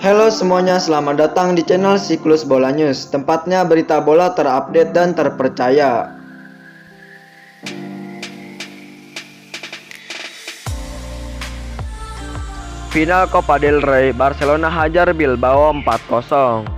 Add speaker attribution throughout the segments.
Speaker 1: Halo semuanya, selamat datang di channel Siklus Bola News, tempatnya berita bola terupdate dan terpercaya. Final Copa del Rey, Barcelona hajar Bilbao 4-0.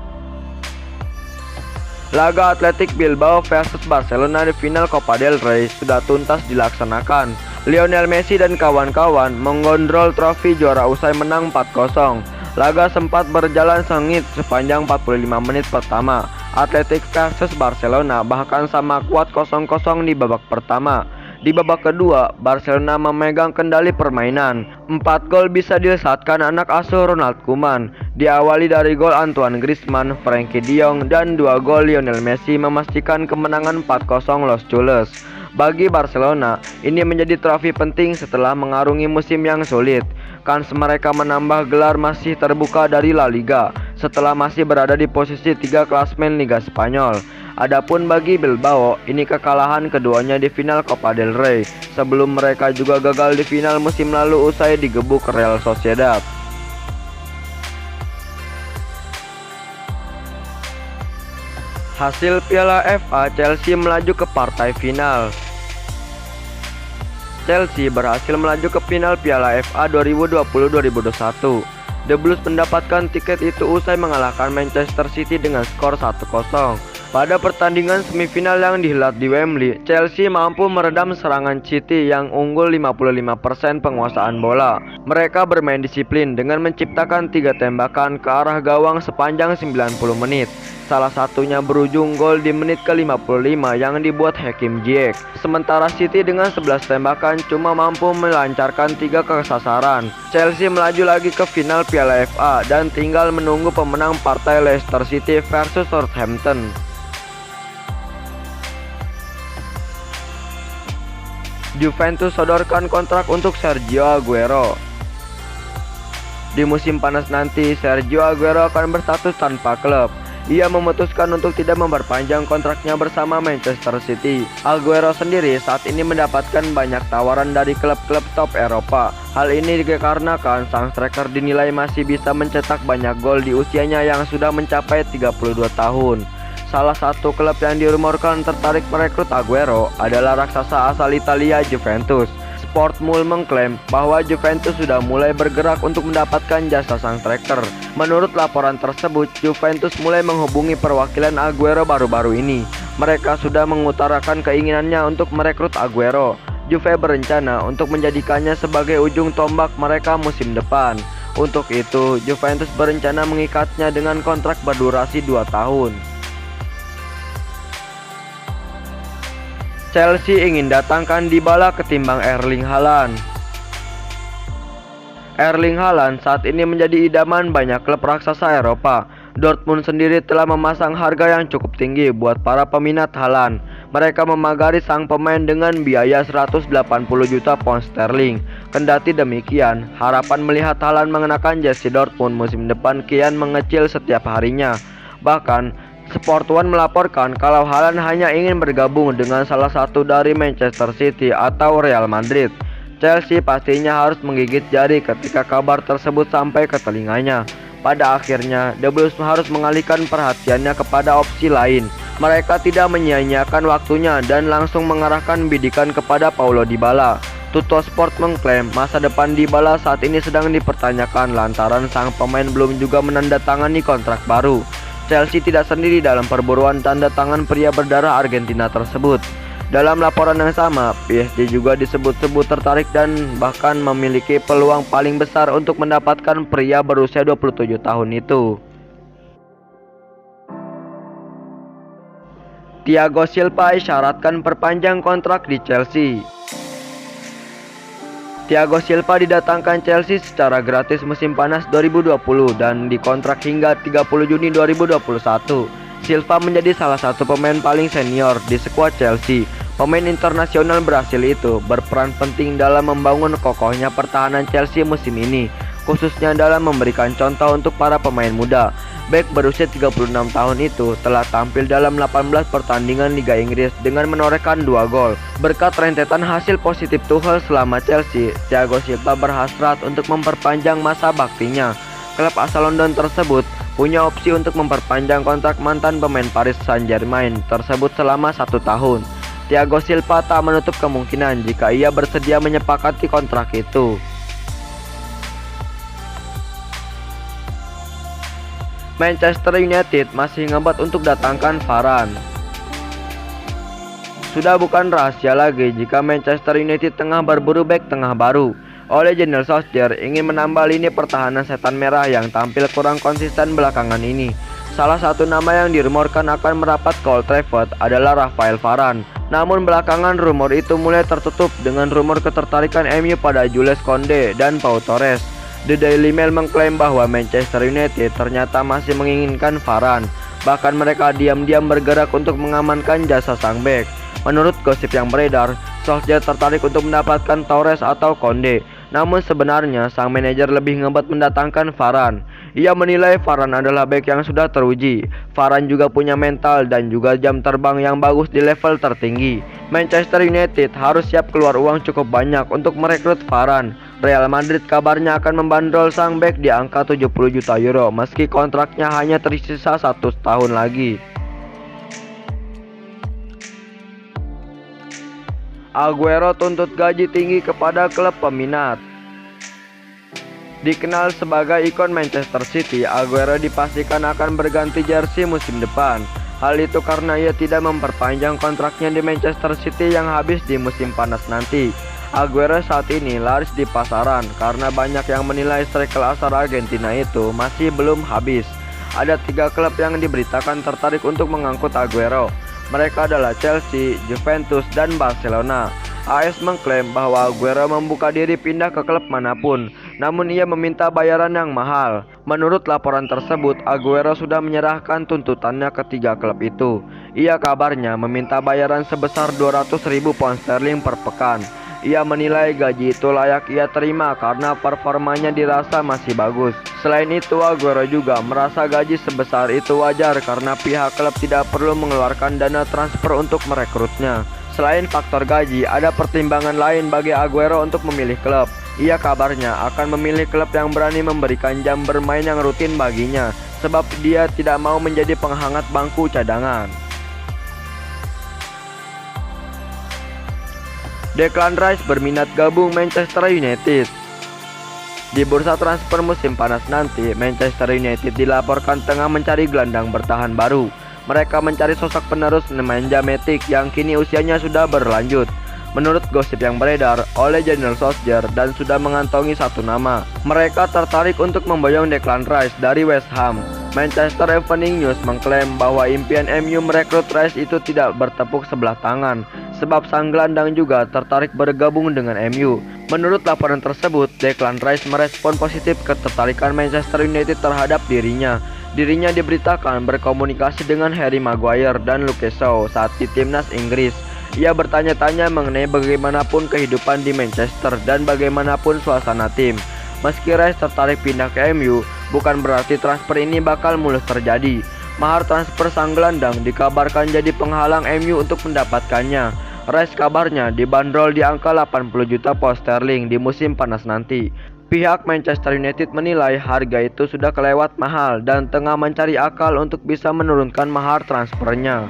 Speaker 1: Laga Athletic Bilbao versus Barcelona di final Copa del Rey sudah tuntas dilaksanakan. Lionel Messi dan kawan-kawan menggondrol trofi juara usai menang 4-0. Laga sempat berjalan sengit sepanjang 45 menit pertama. Athletic versus Barcelona bahkan sama kuat 0-0 di babak pertama. Di babak kedua, Barcelona memegang kendali permainan. 4 gol bisa dilesatkan anak asuh Ronald Koeman. Diawali dari gol Antoine Griezmann, Frenkie de Jong, dan 2 gol Lionel Messi memastikan kemenangan 4-0 Los Culés. Bagi Barcelona, ini menjadi trofi penting setelah mengarungi musim yang sulit. Kans mereka menambah gelar masih terbuka dari La Liga setelah masih berada di posisi 3 klasmen Liga Spanyol. Adapun bagi Bilbao, ini kekalahan keduanya di final Copa del Rey sebelum mereka juga gagal di final musim lalu usai digebuk Real Sociedad. Hasil Piala FA, Chelsea melaju ke partai final. Chelsea berhasil melaju ke final Piala FA 2020-2021. The Blues mendapatkan tiket itu usai mengalahkan Manchester City dengan skor 1-0. Pada pertandingan semifinal yang dihelat di Wembley, Chelsea mampu meredam serangan City yang unggul 55% penguasaan bola. Mereka bermain disiplin dengan menciptakan 3 tembakan ke arah gawang sepanjang 90 menit. Salah satunya berujung gol di menit ke-55 yang dibuat Hakim Ziyech. Sementara City dengan 11 tembakan cuma mampu melancarkan 3 kesasaran. Chelsea melaju lagi ke final Piala FA dan tinggal menunggu pemenang partai Leicester City versus Southampton. Juventus sodorkan kontrak untuk Sergio Aguero. Di musim panas nanti, Sergio Aguero akan berstatus tanpa klub. Ia memutuskan untuk tidak memperpanjang kontraknya bersama Manchester City. Aguero sendiri saat ini mendapatkan banyak tawaran dari klub-klub top Eropa. Hal ini dikarenakan sang striker dinilai masih bisa mencetak banyak gol di usianya yang sudah mencapai 32 tahun. Salah satu klub yang dirumorkan tertarik merekrut Aguero adalah raksasa asal Italia Juventus. Sportmul mengklaim bahwa Juventus sudah mulai bergerak untuk mendapatkan jasa sang striker. Menurut laporan tersebut, Juventus mulai menghubungi perwakilan Aguero baru-baru ini. Mereka sudah mengutarakan keinginannya untuk merekrut Aguero. Juve berencana untuk menjadikannya sebagai ujung tombak mereka musim depan. Untuk itu, Juventus berencana mengikatnya dengan kontrak berdurasi 2 tahun. Chelsea ingin datangkan Dybala ketimbang Erling Haaland. Erling Haaland saat ini menjadi idaman banyak klub raksasa Eropa. Dortmund sendiri telah memasang harga yang cukup tinggi buat para peminat Haaland. Mereka memagari sang pemain dengan biaya 180 juta pound sterling. Kendati demikian, harapan melihat Haaland mengenakan jersey Dortmund musim depan kian mengecil setiap harinya. Bahkan Sport One melaporkan kalau Haaland hanya ingin bergabung dengan salah satu dari Manchester City atau Real Madrid. Chelsea pastinya harus menggigit jari ketika kabar tersebut sampai ke telinganya. Pada akhirnya, The Blues harus mengalihkan perhatiannya kepada opsi lain. Mereka tidak menyia-nyiakan waktunya dan langsung mengarahkan bidikan kepada Paulo Dybala. Tutto Sport mengklaim masa depan Dybala saat ini sedang dipertanyakan lantaran sang pemain belum juga menandatangani kontrak baru. Chelsea tidak sendiri dalam perburuan tanda tangan pria berdarah Argentina tersebut. Dalam laporan yang sama, PSG juga disebut-sebut tertarik dan bahkan memiliki peluang paling besar untuk mendapatkan pria berusia 27 tahun itu. Thiago Silva isyaratkan perpanjang kontrak di Chelsea. Thiago Silva didatangkan Chelsea secara gratis musim panas 2020 dan dikontrak hingga 30 Juni 2021. Silva menjadi salah satu pemain paling senior di skuad Chelsea. Pemain internasional Brasil itu berperan penting dalam membangun kokohnya pertahanan Chelsea musim ini, khususnya dalam memberikan contoh untuk para pemain muda. Bek berusia 36 tahun itu telah tampil dalam 18 pertandingan Liga Inggris dengan menorehkan 2 gol. Berkat rentetan hasil positif Tuchel selama Chelsea, Thiago Silva berhasrat untuk memperpanjang masa baktinya. Klub asal London tersebut punya opsi untuk memperpanjang kontrak mantan pemain Paris Saint-Germain tersebut selama 1 tahun. Thiago Silva tak menutup kemungkinan jika ia bersedia menyepakati kontrak itu. Manchester United masih ngebat untuk datangkan Varane. Sudah bukan rahasia lagi jika Manchester United tengah berburu bek tengah baru. Ole Gunnar Solskjaer ingin menambah lini pertahanan setan merah yang tampil kurang konsisten belakangan ini. Salah satu nama yang dirumorkan akan merapat ke Old Trafford adalah Raphael Varane. Namun belakangan rumor itu mulai tertutup dengan rumor ketertarikan MU pada Jules Koundé dan Pau Torres. The Daily Mail mengklaim bahwa Manchester United ternyata masih menginginkan Varane. Bahkan mereka diam-diam bergerak untuk mengamankan jasa sang bek. Menurut gosip yang beredar, Solskjaer tertarik untuk mendapatkan Torres atau Koundé. Namun sebenarnya sang manajer lebih ngebat mendatangkan Varane. Ia menilai Varane adalah bek yang sudah teruji. Varane juga punya mental dan juga jam terbang yang bagus di level tertinggi. Manchester United harus siap keluar uang cukup banyak untuk merekrut Varane. Real Madrid kabarnya akan membandrol sang bek di angka 70 juta euro meski kontraknya hanya tersisa 1 tahun lagi. Aguero tuntut gaji tinggi kepada klub peminat. Dikenal sebagai ikon Manchester City, Aguero dipastikan akan berganti jersey musim depan. Hal itu karena ia tidak memperpanjang kontraknya di Manchester City yang habis di musim panas nanti. Aguero saat ini laris di pasaran karena banyak yang menilai striker asal Argentina itu masih belum habis. Ada 3 klub yang diberitakan tertarik untuk mengangkut Aguero. Mereka adalah Chelsea, Juventus, dan Barcelona. AS mengklaim bahwa Aguero membuka diri pindah ke klub manapun, namun ia meminta bayaran yang mahal. Menurut laporan tersebut, Aguero sudah menyerahkan tuntutannya ke 3 klub itu. Ia kabarnya meminta bayaran sebesar 200.000 pound sterling per pekan. Ia menilai gaji itu layak ia terima karena performanya dirasa masih bagus. Selain itu, Aguero juga merasa gaji sebesar itu wajar karena pihak klub tidak perlu mengeluarkan dana transfer untuk merekrutnya. Selain faktor gaji, ada pertimbangan lain bagi Aguero untuk memilih klub. Ia kabarnya akan memilih klub yang berani memberikan jam bermain yang rutin baginya, sebab dia tidak mau menjadi penghangat bangku cadangan. Declan Rice berminat gabung Manchester United. Di bursa transfer musim panas nanti, Manchester United dilaporkan tengah mencari gelandang bertahan baru. Mereka mencari sosok penerus Nemanja Matic yang kini usianya sudah berlanjut. Menurut gosip yang beredar, Ole Gunnar Solskjaer dan sudah mengantongi 1 nama. Mereka tertarik untuk memboyong Declan Rice dari West Ham. Manchester Evening News mengklaim bahwa impian MU merekrut Rice itu tidak bertepuk sebelah tangan, sebab sang gelandang juga tertarik bergabung dengan MU. Menurut laporan tersebut, Declan Rice merespon positif ketertarikan Manchester United terhadap dirinya. Dirinya diberitakan berkomunikasi dengan Harry Maguire dan Luke Shaw saat di timnas Inggris. Ia bertanya-tanya mengenai bagaimanapun kehidupan di Manchester dan bagaimanapun suasana tim. Meski Rice tertarik pindah ke MU, bukan berarti transfer ini bakal mulus terjadi. Mahar transfer sang gelandang dikabarkan jadi penghalang MU untuk mendapatkannya. Rice kabarnya dibanderol di angka 80 juta pound sterling di musim panas nanti. Pihak Manchester United menilai harga itu sudah kelewat mahal dan tengah mencari akal untuk bisa menurunkan mahar transfernya.